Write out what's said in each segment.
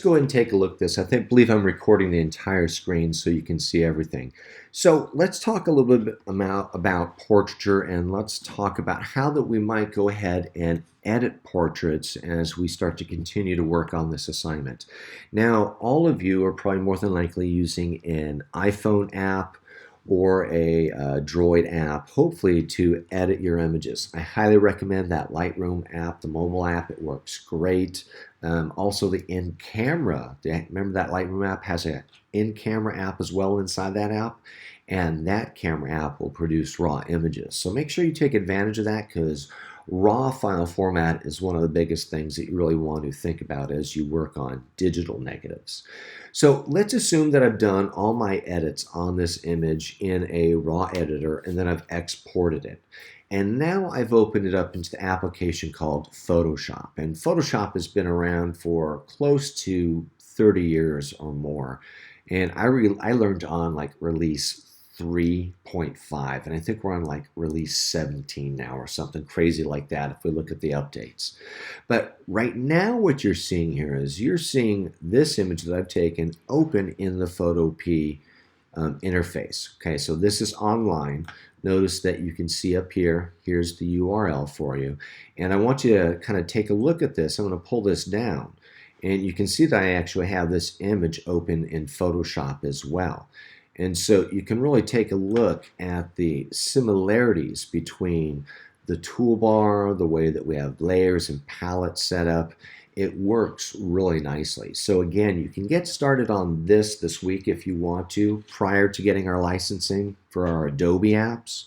go ahead and take a look at this. Believe I'm recording the entire screen so you can see everything. So let's talk a little bit about portraiture, and let's talk about how that we might go ahead and edit portraits as we start to continue to work on this assignment. Now, all of you are probably more than likely using an iPhone app or a Droid app, hopefully to edit your images. I highly recommend that Lightroom app, the mobile app. It works great. Also the in-camera, remember that Lightroom app has an in-camera app as well inside that app, and that camera app will produce raw images. So make sure you take advantage of that, because raw file format is one of the biggest things that you really want to think about as you work on digital negatives. So let's assume that I've done all my edits on this image in a raw editor, and then I've exported it. And now I've opened it up into the application called Photoshop. And Photoshop has been around for close to 30 years or more. And I learned on like release 3.5, and I think we're on like release 17 now or something crazy like that if we look at the updates. But right now what you're seeing here is you're seeing this image that I've taken open in the Photopea interface. Okay, so this is online. Notice that you can see up here, here's the URL for you. And I want you to kind of take a look at this. I'm going to pull this down. And you can see that I actually have this image open in Photoshop as well. And so you can really take a look at the similarities between the toolbar, the way that we have layers and palettes set up. It works really nicely. So again, you can get started on this week if you want to, prior to getting our licensing for our Adobe apps.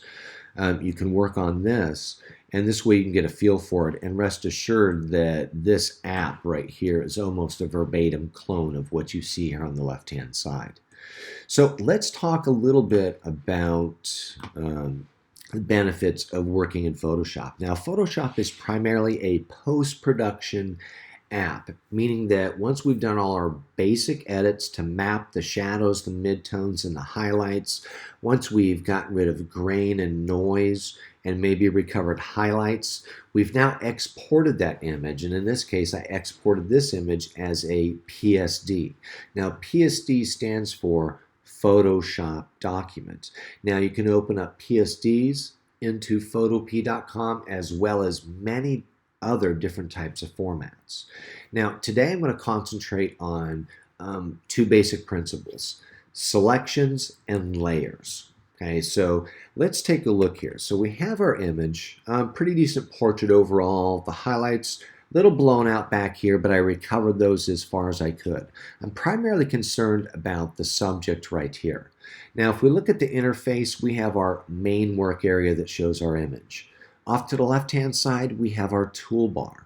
You can work on this, and this way you can get a feel for it, and rest assured that this app right here is almost a verbatim clone of what you see here on the left-hand side. So let's talk a little bit about benefits of working in Photoshop. Now, Photoshop is primarily a post-production app, meaning that once we've done all our basic edits to map the shadows, the midtones, and the highlights, once we've gotten rid of grain and noise and maybe recovered highlights, we've now exported that image. And in this case, I exported this image as a PSD. Now, PSD stands for Photoshop document. Now, you can open up PSDs into photopea.com as well as many other different types of formats. Now, today I'm going to concentrate on two basic principles: selections and layers. Okay, so let's take a look here. So we have our image, pretty decent portrait overall. The highlights a little blown out back here, but I recovered those as far as I could. I'm primarily concerned about the subject right here. Now, if we look at the interface, we have our main work area that shows our image. Off to the left-hand side, we have our toolbar.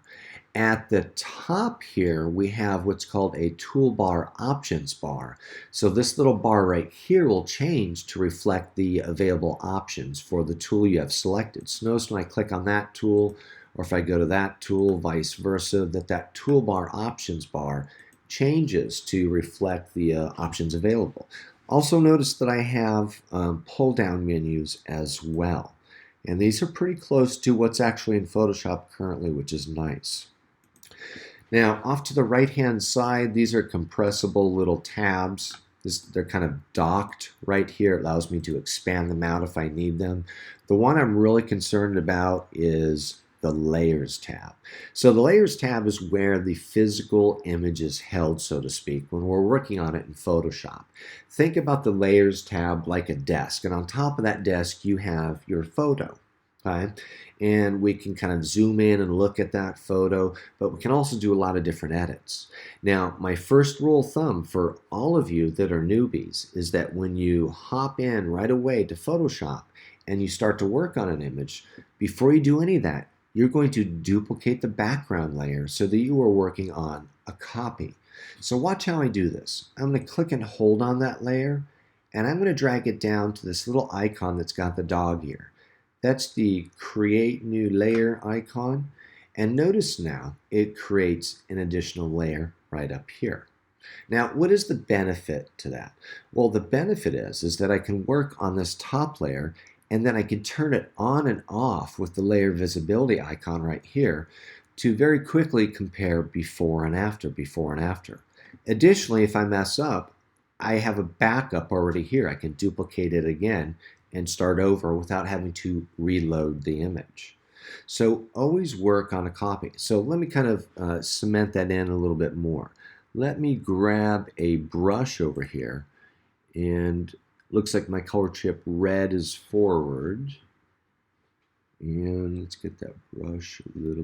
At the top here, we have what's called a toolbar options bar. So this little bar right here will change to reflect the available options for the tool you have selected. So notice when I click on that tool, or if I go to that tool, vice versa, that toolbar options bar changes to reflect the options available. Also notice that I have pull-down menus as well. And these are pretty close to what's actually in Photoshop currently, which is nice. Now, off to the right-hand side, these are compressible little tabs. They're kind of docked right here. It allows me to expand them out if I need them. The one I'm really concerned about is the Layers tab. So the Layers tab is where the physical image is held, so to speak, when we're working on it in Photoshop. Think about the Layers tab like a desk, and on top of that desk you have your photo. Okay? And we can kind of zoom in and look at that photo, but we can also do a lot of different edits. Now, my first rule of thumb for all of you that are newbies is that when you hop in right away to Photoshop and you start to work on an image, before you do any of that, you're going to duplicate the background layer so that you are working on a copy. So watch how I do this. I'm going to click and hold on that layer, and I'm going to drag it down to this little icon that's got the dog ear. That's the Create New Layer icon. And notice now it creates an additional layer right up here. Now, what is the benefit to that? Well, the benefit is that I can work on this top layer, and then I can turn it on and off with the layer visibility icon right here to very quickly compare before and after, before and after. Additionally, if I mess up, I have a backup already here. I can duplicate it again and start over without having to reload the image. So always work on a copy. So let me kind of cement that in a little bit more. Let me grab a brush over here, and looks like my color chip red is forward. And let's get that brush a little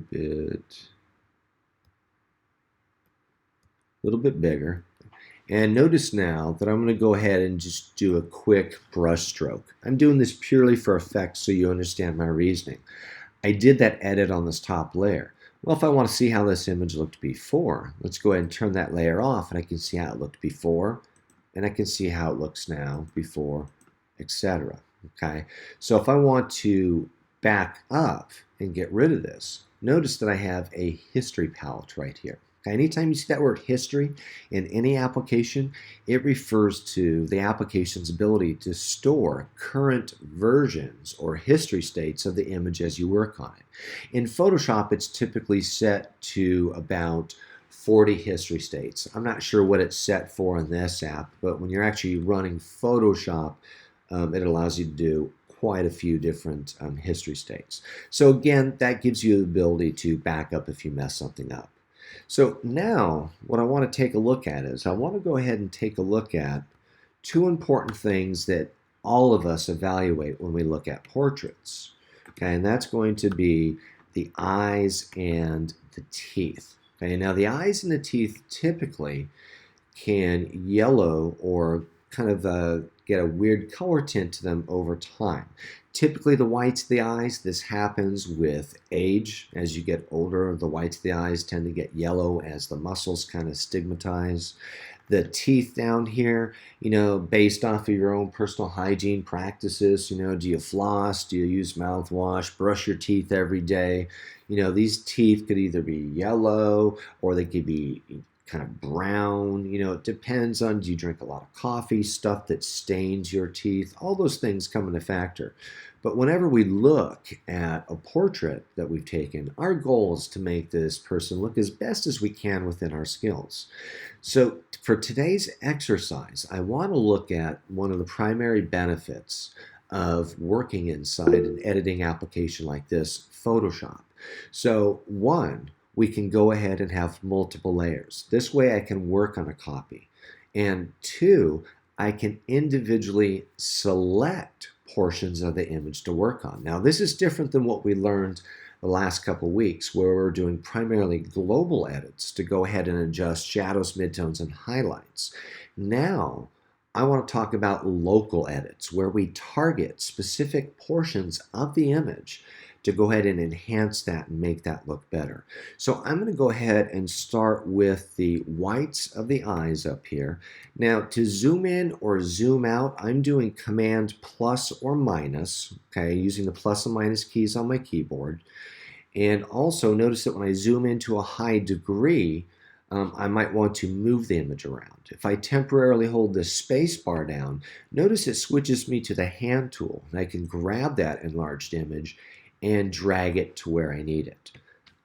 bit bigger. And notice now that I'm going to go ahead and just do a quick brush stroke. I'm doing this purely for effect so you understand my reasoning. I did that edit on this top layer. Well, if I want to see how this image looked before, let's go ahead and turn that layer off, and I can see how it looked before, and I can see how it looks now, before, etc. Okay, so if I want to back up and get rid of this, notice that I have a history palette right here. Okay, anytime you see that word history in any application, it refers to the application's ability to store current versions or history states of the image as you work on it. In Photoshop, it's typically set to about 40 history states. I'm not sure what it's set for in this app, but when you're actually running Photoshop, it allows you to do quite a few different history states. So again, that gives you the ability to back up if you mess something up. So now what I want to take a look at is I want to go ahead and take a look at two important things that all of us evaluate when we look at portraits. Okay, and that's going to be the eyes and the teeth. Okay, now the eyes and the teeth typically can yellow or kind of get a weird color tint to them over time. Typically the whites of the eyes, this happens with age. As you get older, the whites of the eyes tend to get yellow as the muscles kind of stigmatize. The teeth down here, based off of your own personal hygiene practices, do you floss, do you use mouthwash, brush your teeth every day? These teeth could either be yellow or they could be kind of brown. It depends on, do you drink a lot of coffee, stuff that stains your teeth? All those things come into factor. But whenever we look at a portrait that we've taken, our goal is to make this person look as best as we can within our skills. So for today's exercise, I want to look at one of the primary benefits of working inside an editing application like this, Photoshop. So one, we can go ahead and have multiple layers. This way I can work on a copy. And two, I can individually select portions of the image to work on. Now this is different than what we learned the last couple weeks, where we're doing primarily global edits to go ahead and adjust shadows, midtones, and highlights. Now I want to talk about local edits, where we target specific portions of the image to go ahead and enhance that and make that look better. So I'm going to go ahead and start with the whites of the eyes up here. Now to zoom in or zoom out, I'm doing Command plus or minus, okay, using the plus and minus keys on my keyboard. And also notice that when I zoom into a high degree, I might want to move the image around. If I temporarily hold the space bar down, notice it switches me to the hand tool, and I can grab that enlarged image and drag it to where I need it.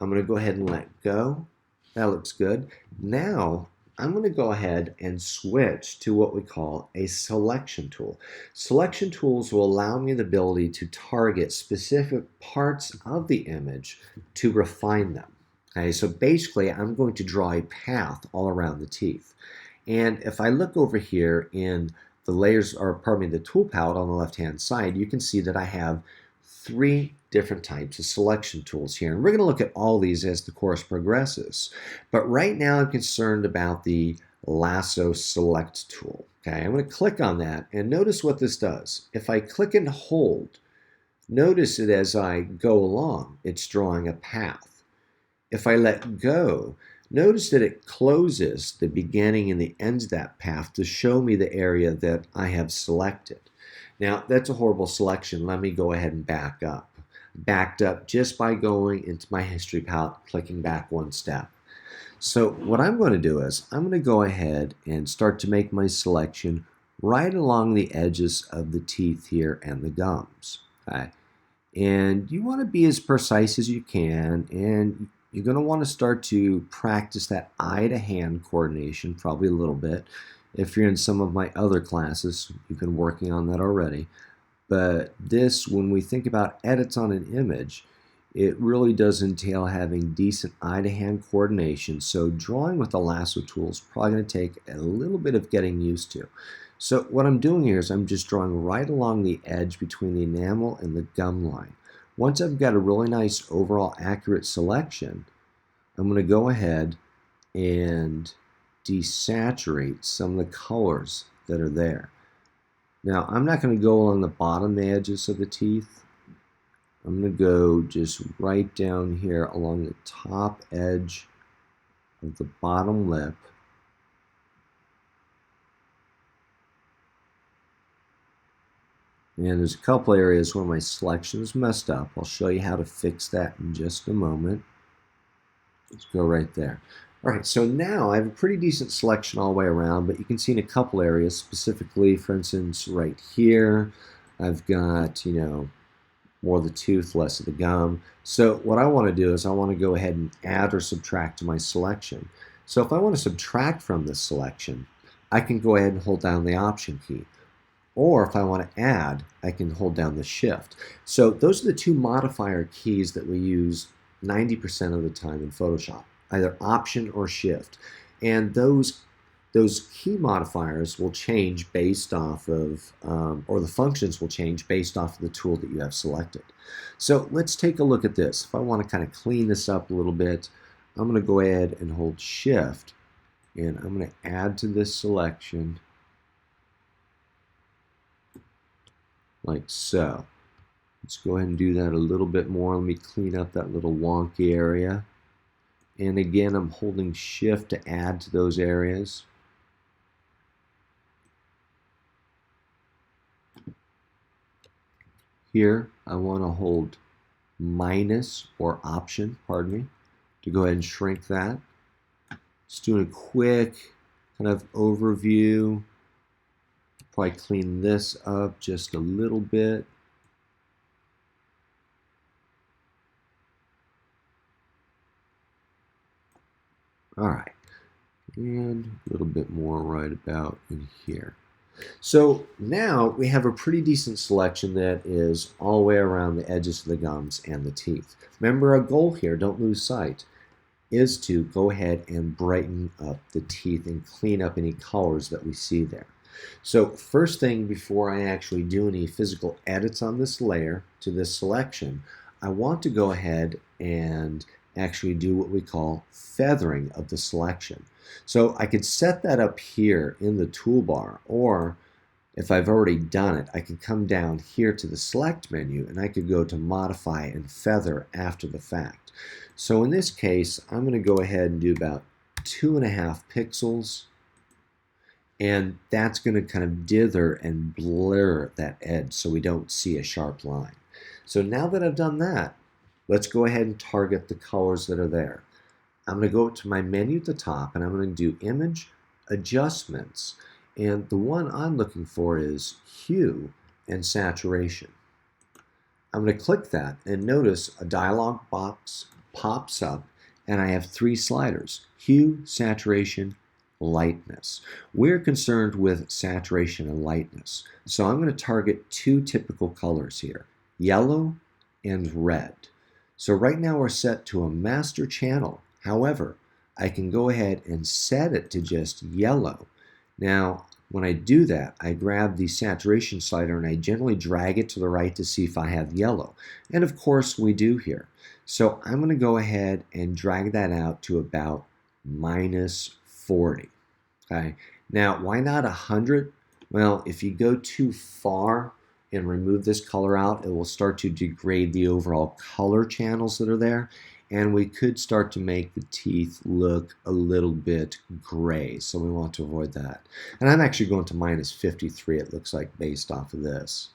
I'm going to go ahead and let go. That looks good. Now I'm going to go ahead and switch to what we call a selection tool. Selection tools will allow me the ability to target specific parts of the image to refine them. Okay, so basically I'm going to draw a path all around the teeth. And if I look over here in the layers, or pardon me, the tool palette on the left hand side, you can see that I have three different types of selection tools here. And we're going to look at all these as the course progresses. But right now I'm concerned about the lasso select tool. Okay, I'm going to click on that and notice what this does. If I click and hold, notice that as I go along, it's drawing a path. If I let go, notice that it closes the beginning and the end of that path to show me the area that I have selected. Now, that's a horrible selection. Let me go ahead and back up. Backed up just by going into my history palette, clicking back one step. So what I'm going to do is I'm going to go ahead and start to make my selection right along the edges of the teeth here and the gums. Okay? And you want to be as precise as you can, and you're going to want to start to practice that eye-to-hand coordination, probably a little bit. If you're in some of my other classes, you've been working on that already. But this, when we think about edits on an image, it really does entail having decent eye-to-hand coordination. So drawing with the lasso tool is probably going to take a little bit of getting used to. So what I'm doing here is I'm just drawing right along the edge between the enamel and the gum line. Once I've got a really nice overall accurate selection, I'm going to go ahead and desaturate some of the colors that are there. Now, I'm not going to go along the bottom edges of the teeth. I'm going to go just right down here along the top edge of the bottom lip. And there's a couple areas where my selection is messed up. I'll show you how to fix that in just a moment. Let's go right there. All right, so now I have a pretty decent selection all the way around, but you can see in a couple areas, specifically, for instance, right here, I've got, more of the tooth, less of the gum. So what I want to do is I want to go ahead and add or subtract to my selection. So if I want to subtract from this selection, I can go ahead and hold down the Option key. Or if I want to add, I can hold down the Shift. So those are the two modifier keys that we use 90% of the time in Photoshop, either Option or Shift. And those key modifiers will change based off of, or the functions will change based off of the tool that you have selected. So let's take a look at this. If I want to kind of clean this up a little bit, I'm going to go ahead and hold Shift, and I'm going to add to this selection like so. Let's go ahead and do that a little bit more. Let me clean up that little wonky area. And again, I'm holding Shift to add to those areas. Here, I want to hold minus or Option, pardon me, to go ahead and shrink that. Just doing a quick kind of overview. Probably clean this up just a little bit. All right, and a little bit more right about in here. So now we have a pretty decent selection that is all the way around the edges of the gums and the teeth. Remember, our goal here, don't lose sight, is to go ahead and brighten up the teeth and clean up any colors that we see there. So first thing, before I actually do any physical edits on this layer to this selection, I want to go ahead and actually do what we call feathering of the selection. So I could set that up here in the toolbar, or if I've already done it, I can come down here to the Select menu and I could go to Modify and Feather after the fact. So in this case, I'm going to go ahead and do about 2.5 pixels, and that's going to kind of dither and blur that edge so we don't see a sharp line. So now that I've done that, let's go ahead and target the colors that are there. I'm going to go to my menu at the top, and I'm going to do Image, Adjustments, and the one I'm looking for is Hue and Saturation. I'm going to click that, and notice a dialog box pops up, and I have 3 sliders: Hue, Saturation, Lightness. We're concerned with saturation and lightness, so I'm going to target 2 typical colors here, yellow and red. So right now we're set to a master channel. However, I can go ahead and set it to just yellow. Now, when I do that, I grab the saturation slider and I gently drag it to the right to see if I have yellow. And of course we do here. So I'm going to go ahead and drag that out to about -40. Okay. Now, why not 100? Well, if you go too far and remove this color out, it will start to degrade the overall color channels that are there, and we could start to make the teeth look a little bit gray, so we want to avoid that. And I'm actually going to -53, it looks like, based off of this.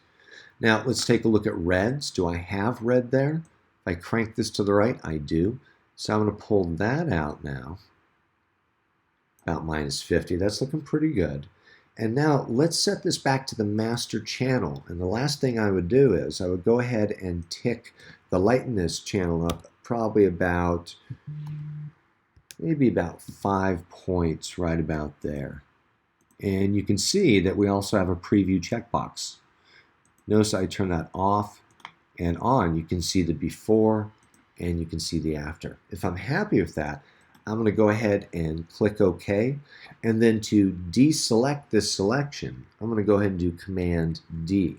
Now, let's take a look at reds. Do I have red there? If I crank this to the right, I do. So I'm going to pull that out now, about -50. That's looking pretty good. And now let's set this back to the master channel. And the last thing I would do is I would go ahead and tick the lightness channel up probably about maybe about 5 points right about there. And you can see that we also have a preview checkbox. Notice I turn that off and on. You can see the before and you can see the after. If I'm happy with that, I'm going to go ahead and click OK. And then to deselect this selection, I'm going to go ahead and do Command D.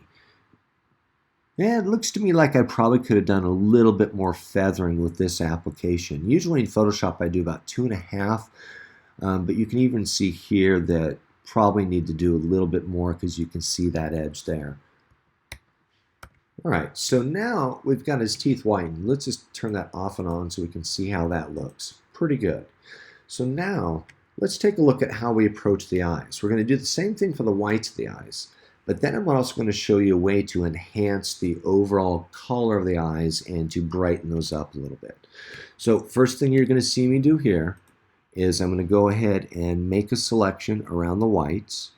Yeah, it looks to me like I probably could have done a little bit more feathering with this application. Usually in Photoshop I do about 2.5, but you can even see here that probably need to do a little bit more because you can see that edge there. All right, so now we've got his teeth whitened. Let's just turn that off and on so we can see how that looks. Pretty good. So now let's take a look at how we approach the eyes. We're going to do the same thing for the whites of the eyes, but then I'm also going to show you a way to enhance the overall color of the eyes and to brighten those up a little bit. So first thing you're going to see me do here is I'm going to go ahead and make a selection around the whites.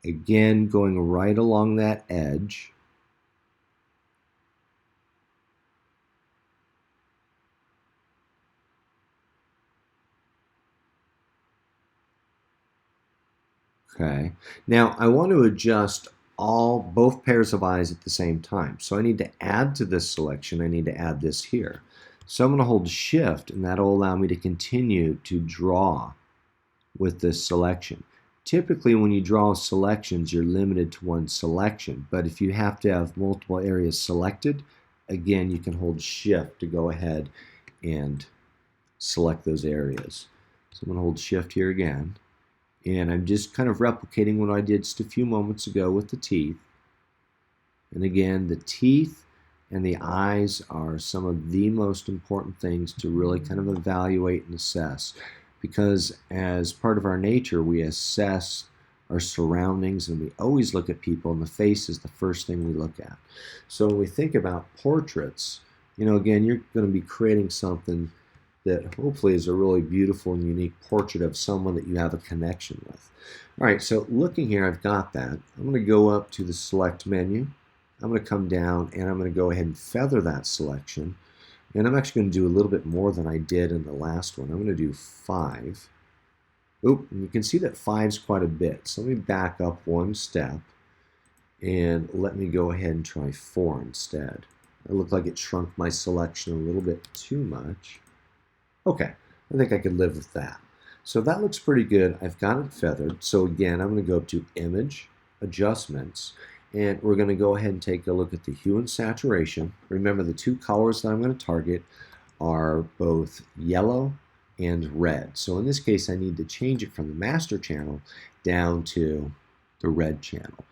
Again, going right along that edge. Okay, now I want to adjust both pairs of eyes at the same time. So I need to add to this selection, I need to add this here. So I'm going to hold Shift and that'll allow me to continue to draw with this selection. Typically when you draw selections you're limited to one selection, but if you have to have multiple areas selected, again you can hold Shift to go ahead and select those areas. So I'm going to hold Shift here again. And I'm just kind of replicating what I did just a few moments ago with the teeth. And again, the teeth and the eyes are some of the most important things to really kind of evaluate and assess. Because as part of our nature, we assess our surroundings and we always look at people, and the face is the first thing we look at. So when we think about portraits, you know, again, you're going to be creating something that hopefully is a really beautiful and unique portrait of someone that you have a connection with. All right, so looking here, I've got that. I'm going to go up to the Select menu. I'm going to come down and I'm going to go ahead and feather that selection. And I'm actually going to do a little bit more than I did in the last one. I'm going to do 5. Oop, and you can see that 5 is quite a bit. So let me back up one step and let me go ahead and try 4 instead. It looked like it shrunk my selection a little bit too much. Okay, I think I could live with that. So that looks pretty good. I've got it feathered. So again, I'm going to go up to Image, Adjustments, and we're going to go ahead and take a look at the hue and saturation. Remember, the two colors that I'm going to target are both yellow and red. So in this case, I need to change it from the master channel down to the red channel.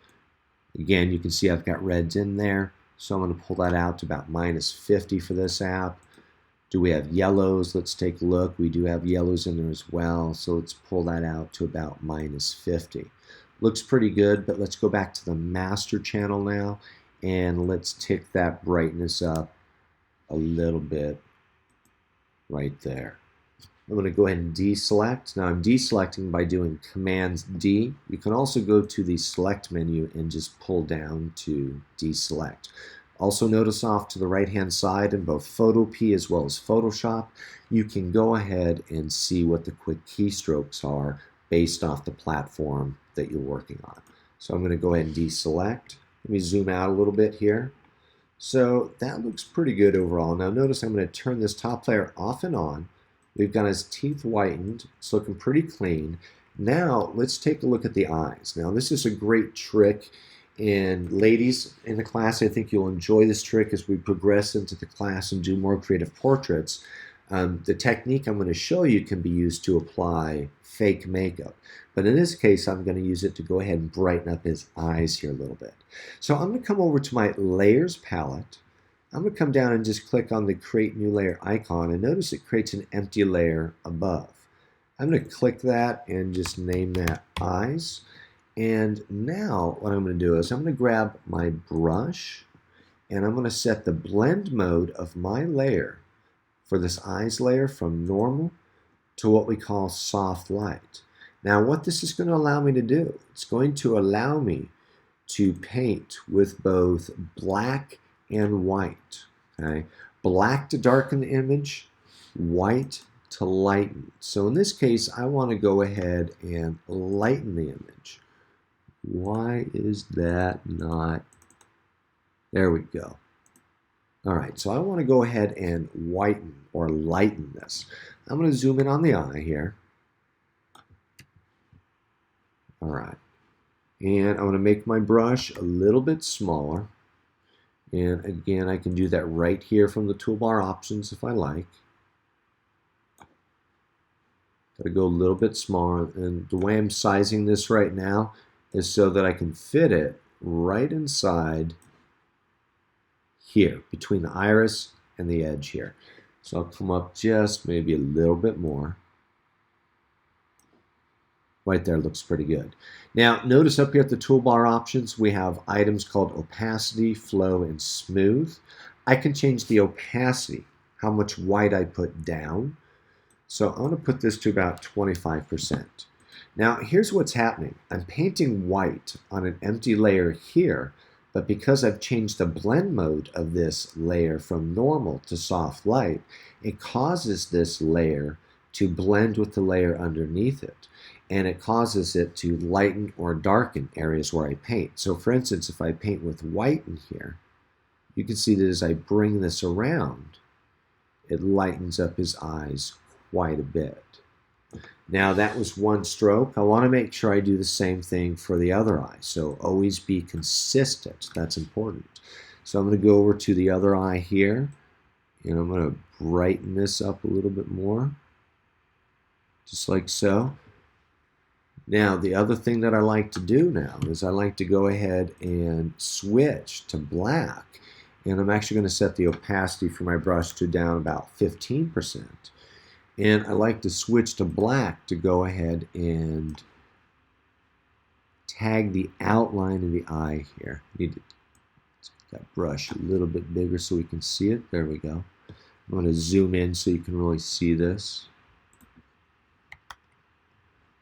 Again, you can see I've got reds in there, so I'm going to pull that out to about -50 for this app. Do we have yellows? Let's take a look. We do have yellows in there as well, so let's pull that out to about -50. Looks pretty good, but let's go back to the master channel now, and let's tick that brightness up a little bit right there. I'm going to go ahead and deselect. Now I'm deselecting by doing Command D. You can also go to the Select menu and just pull down to deselect. Also notice off to the right-hand side in both Photopea as well as Photoshop, you can go ahead and see what the quick keystrokes are based off the platform that you're working on. So I'm going to go ahead and deselect. Let me zoom out a little bit here. So that looks pretty good overall. Now notice I'm going to turn this top layer off and on. We've got his teeth whitened. It's looking pretty clean. Now let's take a look at the eyes. Now this is a great trick. And ladies in the class, I think you'll enjoy this trick as we progress into the class and do more creative portraits. The technique I'm going to show you can be used to apply fake makeup. But in this case, I'm going to use it to go ahead and brighten up his eyes here a little bit. So I'm going to come over to my Layers palette. I'm going to come down and just click on the Create New Layer icon, and notice it creates an empty layer above. I'm going to click that and just name that Eyes. And now what I'm going to do is I'm going to grab my brush and I'm going to set the blend mode of my layer for this eyes layer from normal to what we call soft light. Now what this is going to allow me to do, it's going to allow me to paint with both black and white. Okay? black to darken the image, white to lighten. So in this case, I want to go ahead and lighten the image. Why is that not? There we go. All right, so I want to go ahead and whiten or lighten this. I'm going to zoom in on the eye here. All right, and I'm going to make my brush a little bit smaller. And again, I can do that right here from the toolbar options if I like. Got to go a little bit smaller, and the way I'm sizing this right now is so that I can fit it right inside here, between the iris and the edge here. So I'll come up just maybe a little bit more. Right there looks pretty good. Now, notice up here at the toolbar options, we have items called opacity, flow, and smooth. I can change the opacity, how much white I put down. So I'm going to put this to about 25%. Now, here's what's happening. I'm painting white on an empty layer here, but because I've changed the blend mode of this layer from normal to soft light, it causes this layer to blend with the layer underneath it. And it causes it to lighten or darken areas where I paint. So for instance, if I paint with white in here, you can see that as I bring this around, it lightens up his eyes quite a bit. Now that was one stroke. I want to make sure I do the same thing for the other eye. So always be consistent. That's important. So I'm going to go over to the other eye here, and I'm going to brighten this up a little bit more, just like so. Now, the other thing that I like to do now is I like to go ahead and switch to black. And I'm actually going to set the opacity for my brush to down about 15%. And I like to switch to black to go ahead and tag the outline of the eye here. Need to make that brush a little bit bigger so we can see it. There we go. I'm going to zoom in so you can really see this.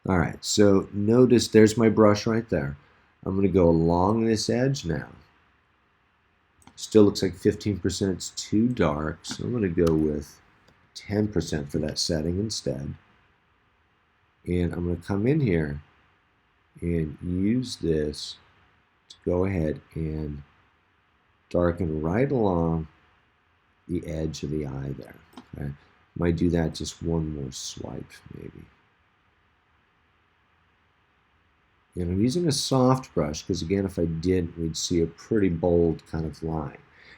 All right, so notice there's my brush right there. I'm going to go along this edge now. Still looks like 15%, it's too dark, so I'm going to go with 10% for that setting instead. And I'm going to come in here and use this to go ahead and darken right along the edge of the eye there. Okay? Might do that just one more swipe maybe. And I'm using a soft brush because, again, if I didn't, we'd see a pretty bold kind of line.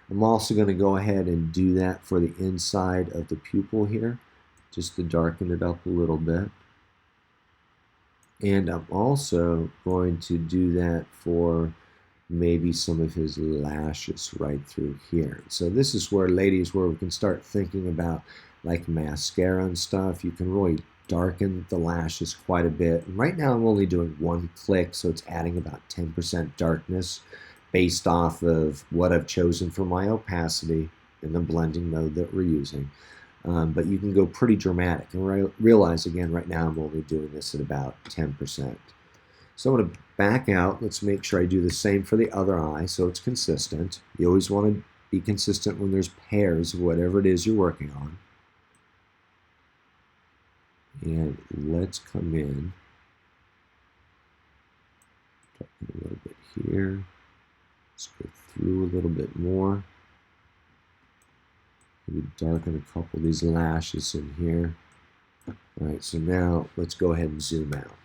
I'm also going to go ahead and do that for the inside of the pupil here, just to darken it up a little bit. And I'm also going to do that for maybe some of his lashes right through here. So this is where, ladies, where we can start thinking about like mascara and stuff. You can really darken the lashes quite a bit. And right now I'm only doing one click, so it's adding about 10% darkness based off of what I've chosen for my opacity in the blending mode that we're using. But you can go pretty dramatic. And realize, again, right now I'm only doing this at about 10%. So I'm going to back out. Let's make sure I do the same for the other eye so it's consistent. You always want to be consistent when there's pairs of whatever it is you're working on. And let's come in, darken a little bit here, let's go through a little bit more, maybe darken a couple of these lashes in here. All right, so now let's go ahead and zoom out.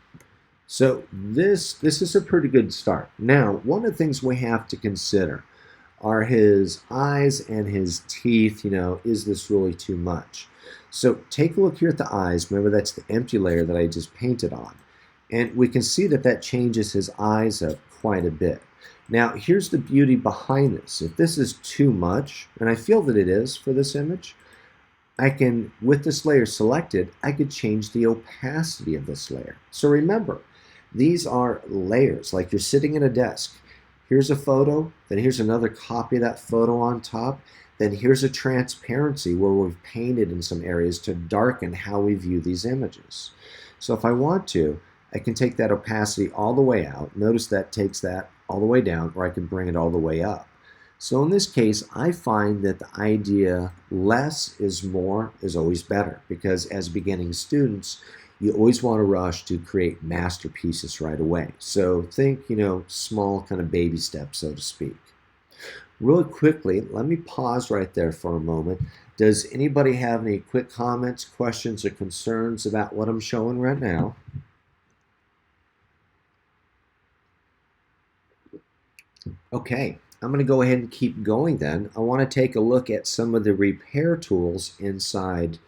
So this is a pretty good start. Now, one of the things we have to consider are his eyes and his teeth. You know, is this really too much? So take a look here at the eyes. Remember, that's the empty layer that I just painted on. And we can see that that changes his eyes up quite a bit. Now, here's the beauty behind this. If this is too much, and I feel that it is for this image, I can, with this layer selected, I could change the opacity of this layer. So remember, these are layers, like you're sitting at a desk. Here's a photo, then here's another copy of that photo on top. Then here's a transparency where we've painted in some areas to darken how we view these images. So if I want to, I can take that opacity all the way out. Notice that takes that all the way down, or I can bring it all the way up. So in this case, I find that the idea less is more is always better, because as beginning students, you always want to rush to create masterpieces right away. So think, small kind of baby steps, so to speak. Really quickly, let me pause right there for a moment. Does anybody have any quick comments, questions, or concerns about what I'm showing right now? Okay, I'm going to go ahead and keep going then. I want to take a look at some of the repair tools inside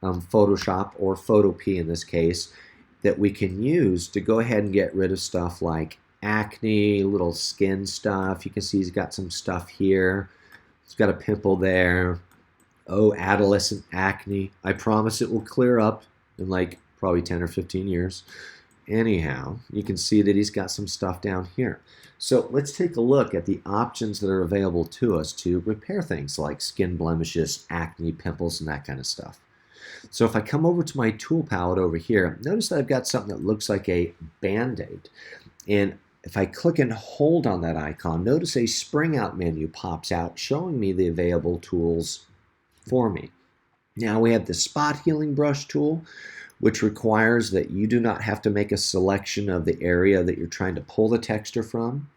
Photoshop, or Photopea in this case, that we can use to go ahead and get rid of stuff like acne, little skin stuff. You can see he's got some stuff here. He's got a pimple there. Oh, adolescent acne. I promise it will clear up in like probably 10 or 15 years. Anyhow, you can see that he's got some stuff down here. So let's take a look at the options that are available to us to repair things like skin blemishes, acne, pimples, and that kind of stuff. So if I come over to my tool palette over here, notice that I've got something that looks like a Band-Aid. And if I click and hold on that icon, notice a spring out menu pops out showing me the available tools for me. Now we have the spot healing brush tool, which requires that you do not have to make a selection of the area that you're trying to pull the texture from.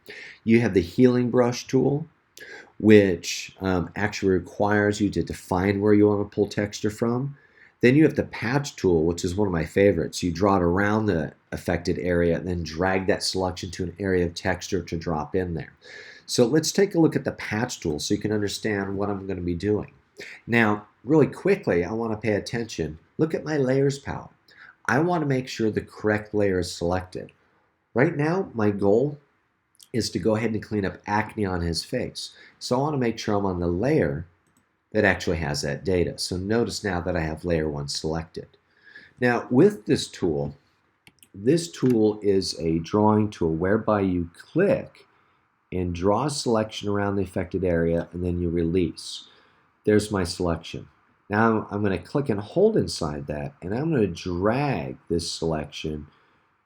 You have the healing brush tool, which actually requires you to define where you want to pull texture from. Then you have the patch tool, which is one of my favorites. You draw it around the affected area and then drag that selection to an area of texture to drop in there. So let's take a look at the patch tool so you can understand what I'm going to be doing. Now, really quickly, I want to pay attention. Look at my layers palette. I want to make sure the correct layer is selected. Right now, my goal is to go ahead and clean up acne on his face. So I want to make sure I'm on the layer that actually has that data. So notice now that I have layer 1 selected. Now with this tool is a drawing tool whereby you click and draw a selection around the affected area and then you release. There's my selection. Now I'm going to click and hold inside that, and I'm going to drag this selection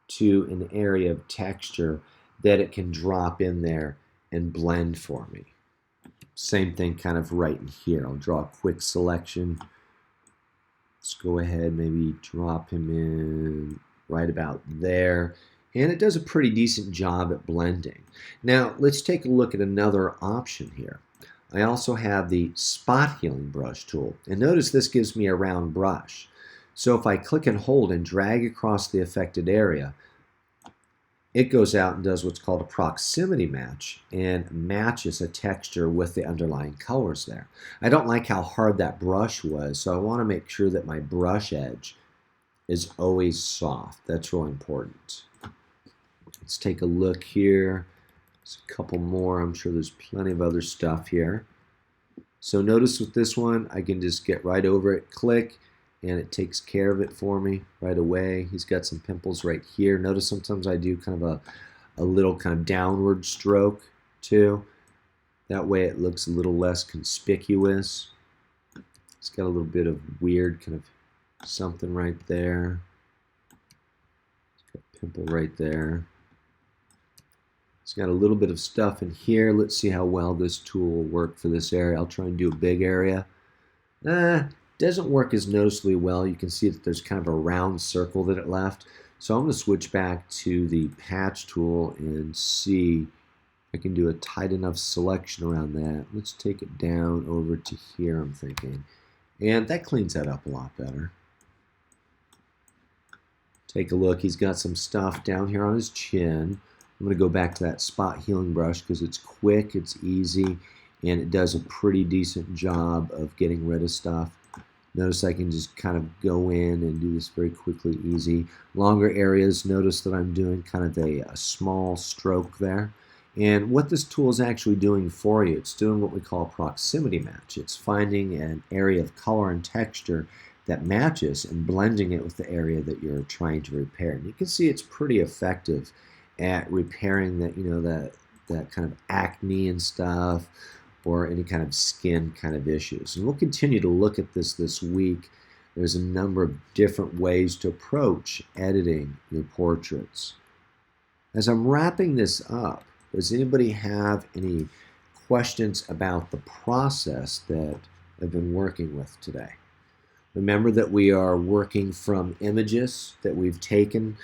to an area of texture that it can drop in there and blend for me. Same thing kind of right in here. I'll draw a quick selection. Let's go ahead, maybe drop him in right about there. And it does a pretty decent job at blending. Now let's take a look at another option here. I also have the spot healing brush tool. And notice this gives me a round brush. So if I click and hold and drag across the affected area, it goes out and does what's called a proximity match and matches a texture with the underlying colors there. I don't like how hard that brush was, so I want to make sure that my brush edge is always soft. That's really important. Let's take a look here. There's a couple more. I'm sure there's plenty of other stuff here. So notice with this one, I can just get right over it, click, and it takes care of it for me right away. He's got some pimples right here. Notice sometimes I do kind of a little kind of downward stroke too. That way it looks a little less conspicuous. It's got a little bit of weird kind of something right there. It's got a pimple right there. It's got a little bit of stuff in here. Let's see how well this tool will work for this area. I'll try and do a big area. Doesn't work as noticeably well. You can see that there's kind of a round circle that it left. So I'm going to switch back to the patch tool and see if I can do a tight enough selection around that. Let's take it down over to here, I'm thinking. And that cleans that up a lot better. Take a look. He's got some stuff down here on his chin. I'm going to go back to that spot healing brush because it's quick, it's easy, and it does a pretty decent job of getting rid of stuff. Notice I can just kind of go in and do this very quickly, easy. Longer areas, notice that I'm doing kind of a small stroke there. And what this tool is actually doing for you, it's doing what we call a proximity match. It's finding an area of color and texture that matches and blending it with the area that you're trying to repair. And you can see it's pretty effective at repairing that, that kind of acne and stuff, or any kind of skin kind of issues. And we'll continue to look at this week. There's a number of different ways to approach editing your portraits. As I'm wrapping this up, does anybody have any questions about the process that I've been working with today. Remember that we are working from images that we've taken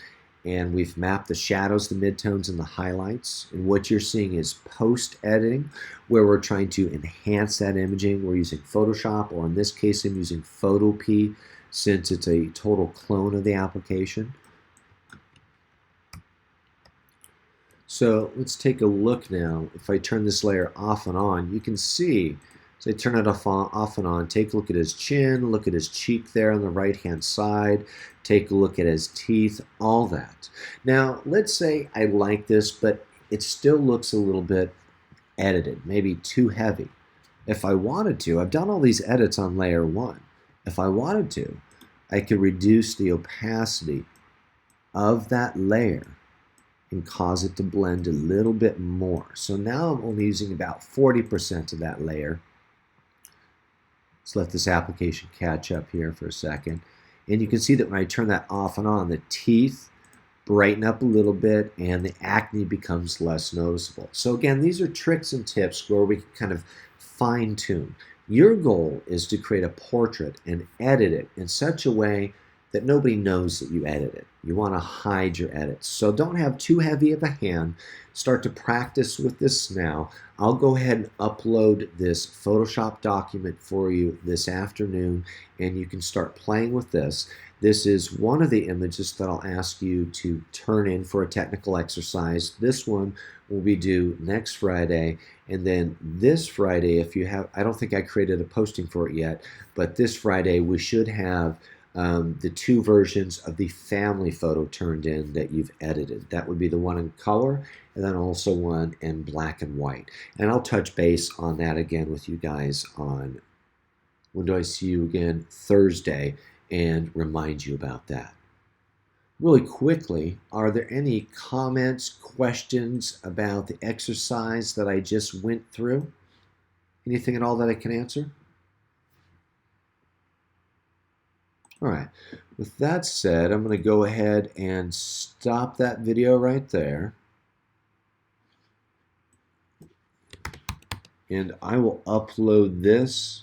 and we've mapped the shadows, the midtones, and the highlights. And what you're seeing is post-editing, where we're trying to enhance that imaging. We're using Photoshop, or in this case, I'm using Photopea, since it's a total clone of the application. So let's take a look now. If I turn this layer off and on, you can see, so I turn it off and on, take a look at his chin, look at his cheek there on the right-hand side, take a look at his teeth, all that. Now, let's say I like this, but it still looks a little bit edited, maybe too heavy. If I wanted to, I've done all these edits on layer 1. If I wanted to, I could reduce the opacity of that layer and cause it to blend a little bit more. So now I'm only using about 40% of that layer. Let's let this application catch up here for a second. And you can see that when I turn that off and on, the teeth brighten up a little bit and the acne becomes less noticeable. So again, these are tricks and tips where we can kind of fine tune. Your goal is to create a portrait and edit it in such a way that nobody knows that you edit it. You want to hide your edits. So don't have too heavy of a hand. Start to practice with this now. I'll go ahead and upload this Photoshop document for you this afternoon, and you can start playing with this. This is one of the images that I'll ask you to turn in for a technical exercise. This one will be due next Friday, and then this Friday, if you have, I don't think I created a posting for it yet, but this Friday we should have the 2 versions of the family photo turned in that you've edited. That would be the one in color and then also one in black and white. And I'll touch base on that again with you guys on, when do I see you again? Thursday, and remind you about that. Really quickly, are there any comments, questions about the exercise that I just went through? Anything at all that I can answer? All right, with that said, I'm going to go ahead and stop that video right there. And I will upload this